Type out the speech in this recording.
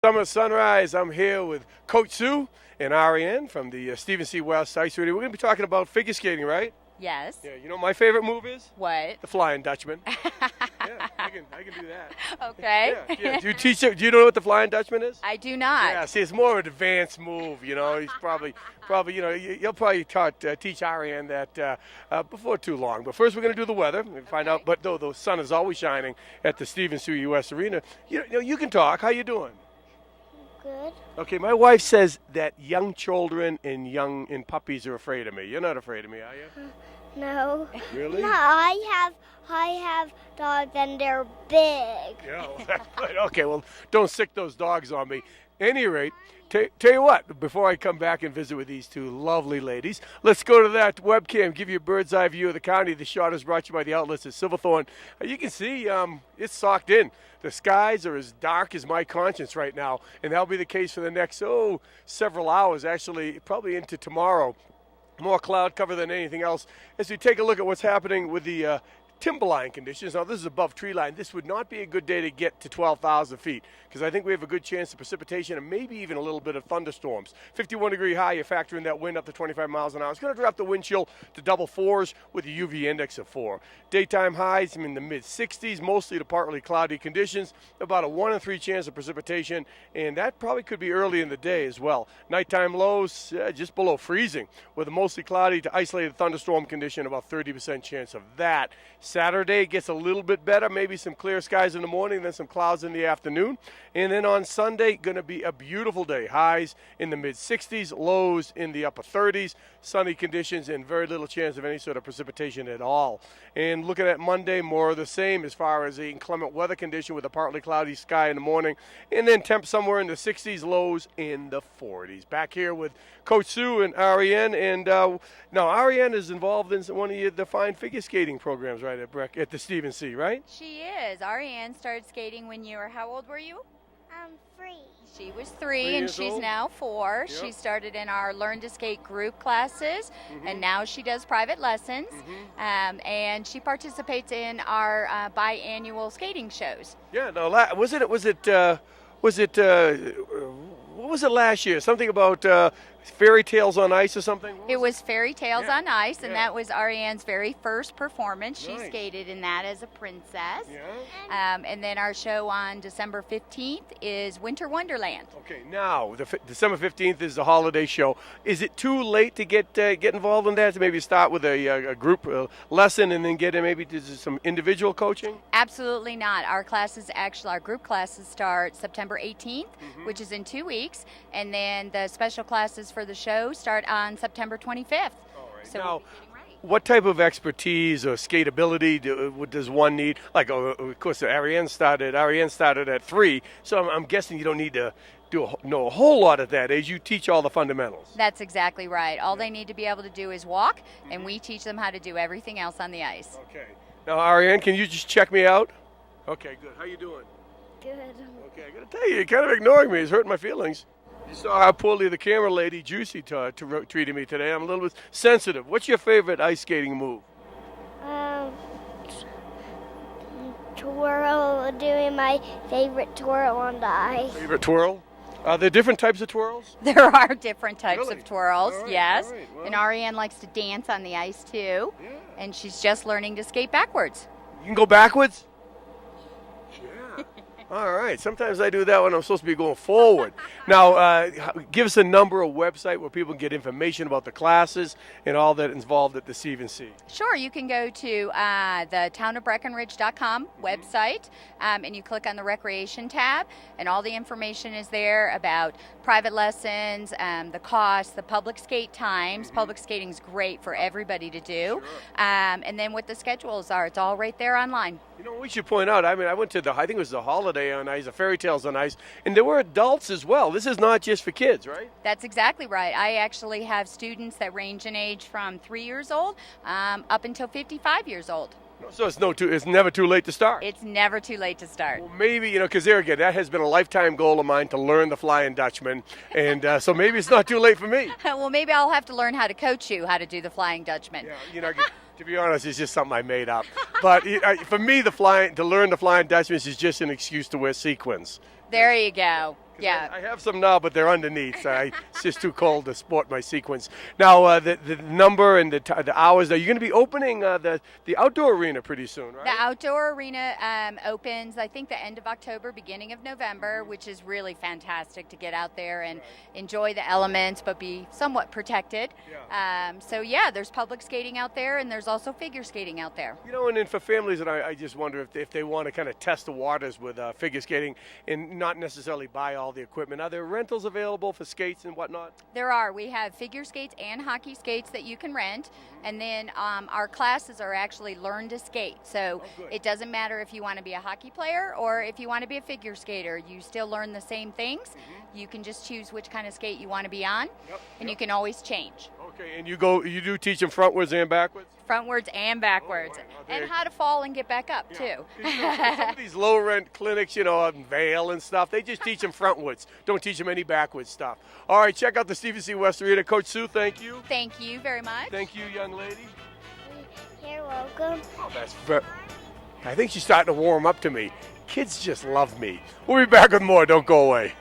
Summer Sunrise. I'm here with Coach Sue and Ariane from the Stephen C. West Ice Arena. We're going to be talking about figure skating, right? Yes. Yeah. You know what my favorite move is? What? The Flying Dutchman. Yeah, I can do that. Okay. Yeah. Do you teach it? Do you know what the Flying Dutchman is? I do not. Yeah. See, it's more of an advanced move. You know, he's probably. You know, you'll probably teach Ariane that before too long. But first, we're going to do the weather and find out. But though the sun is always shining at the Stephen C. West Arena, you know, you can talk. How you doing? Good. Okay, my wife says that young children and puppies are afraid of me. You're not afraid of me, are you? No. Really? No, I have dogs and they're big. Yeah, well, that's good. Okay, well, don't sick those dogs on me. Any rate, tell you what, before I come back and visit with these two lovely ladies, let's go to that webcam, give you a bird's eye view of the county. The shot is brought to you by the outlets at Silverthorne. You can see it's socked in. The skies are as dark as my conscience right now, and that'll be the case for the next, several hours, actually, probably into tomorrow. More cloud cover than anything else. As we take a look at what's happening with the timberline conditions. Now, this is above tree line. This would not be a good day to get to 12,000 feet because I think we have a good chance of precipitation and maybe even a little bit of thunderstorms. 51-degree high, you factor in that wind up to 25 miles an hour. It's going to drop the wind chill to double fours with a UV index of 4. Daytime highs in the mid-60s, mostly to partly cloudy conditions, about a 1 in 3 chance of precipitation, and that probably could be early in the day as well. Nighttime lows just below freezing with a mostly cloudy to isolated thunderstorm condition, about 30% chance of that. Saturday gets a little bit better, maybe some clear skies in the morning, then some clouds in the afternoon. And then on Sunday, going to be a beautiful day. Highs in the mid-60s, lows in the upper 30s, sunny conditions, and very little chance of any sort of precipitation at all. And looking at Monday, more of the same as far as the inclement weather condition with a partly cloudy sky in the morning. And then temps somewhere in the 60s, lows in the 40s. Back here with Coach Sue and Ariane. And now Ariane is involved in one of the fine figure skating programs, right, at the Stephen C., right? She is. Ariane started skating when you were, how old were you? 3. She was 3 3 and years she's old. Now 4. Yep. She started in our Learn to Skate group classes, and now she does private lessons. And she participates in our biannual skating shows. Yeah. No. What was it last year? Something about fairy tales on ice or something? It was Fairy Tales Yeah. on Ice, and Yeah. that was Ariane's very first performance. She Nice. skated in that as a princess. Yeah. And then our show on December 15th is Winter Wonderland. Okay. Now, December 15th is the holiday show. Is it too late to get involved in that? To maybe start with a group lesson and then get in maybe to some individual coaching? Absolutely not. Our group classes start September 18th, which is in 2 weeks, and then the special classes for the show start on September 25th. All right. So Now, we'll be getting ready. what type of expertise or skateability does one need? Like, of course, Ariane started at 3, so I'm guessing you don't need to know a whole lot at that age. You teach all the fundamentals. That's exactly right. All they need to be able to do is walk, and we teach them how to do everything else on the ice. Okay. Now, Ariane, can you just check me out? Okay, good. How you doing? Good. Okay, I got to tell you, you're kind of ignoring me. It's hurting my feelings. You saw how poorly the camera lady, Juicy, treated me today. I'm a little bit sensitive. What's your favorite ice skating move? Twirl, doing my favorite twirl on the ice. Favorite twirl? Are there different types of twirls? There are different types Really? of twirls, All right, yes. all right, well. And Ariane likes to dance on the ice too, Yeah. and she's just learning to skate backwards. You can go backwards? Yeah. All right. Sometimes I do that when I'm supposed to be going forward. Now, give us a number, a website where people can get information about the classes and all that involved at the Stephen C. Sure, you can go to the townofbreckenridge.com website, and you click on the recreation tab, and all the information is there about private lessons, the cost, the public skate times. Public skating is great for everybody to do. And then what the schedules are. It's all right there online. You know, we should point out, I mean, I went to I think it was the Holiday on Ice, the Fairy Tales on Ice, and there were adults as well. This is not just for kids, right? That's exactly right. I actually have students that range in age from 3 years old up until 55 years old. So it's never too late to start. It's never too late to start. Well, maybe, because there again, that has been a lifetime goal of mine to learn the Flying Dutchman, and so maybe it's not too late for me. Well, maybe I'll have to learn how to coach you how to do the Flying Dutchman. Yeah, to be honest, it's just something I made up. But for me, to learn the Flying Dutchman is just an excuse to wear sequins. There you go. Yeah. I have some now, but they're underneath. So it's just too cold to sport my sequence. Now, the number and the hours. Are you going to be opening the outdoor arena pretty soon, right? The outdoor arena opens, I think, the end of October, beginning of November, which is really fantastic to get out there and enjoy the elements, but be somewhat protected. So yeah, there's public skating out there, and there's also figure skating out there. You know, and then for families, and I just wonder if they want to kind of test the waters with figure skating and not necessarily buy all the equipment. Are there rentals available for skates and whatnot? There are. We have figure skates and hockey skates that you can rent, and then our classes are actually learn to skate. So it doesn't matter if you want to be a hockey player or if you want to be a figure skater. You still learn the same things. You can just choose which kind of skate you want to be on, and you can always change. Okay, and you do teach them frontwards and backwards? Frontwards and backwards, and how to fall and get back up too. Some of these low rent clinics, in Vail and stuff, they just teach them frontwards. Don't teach them any backwards stuff. All right, check out the Stephen C. West Arena. Coach Sue, thank you. Thank you very much. Thank you, young lady. You're welcome. Oh, I think she's starting to warm up to me. Kids just love me. We'll be back with more. Don't go away.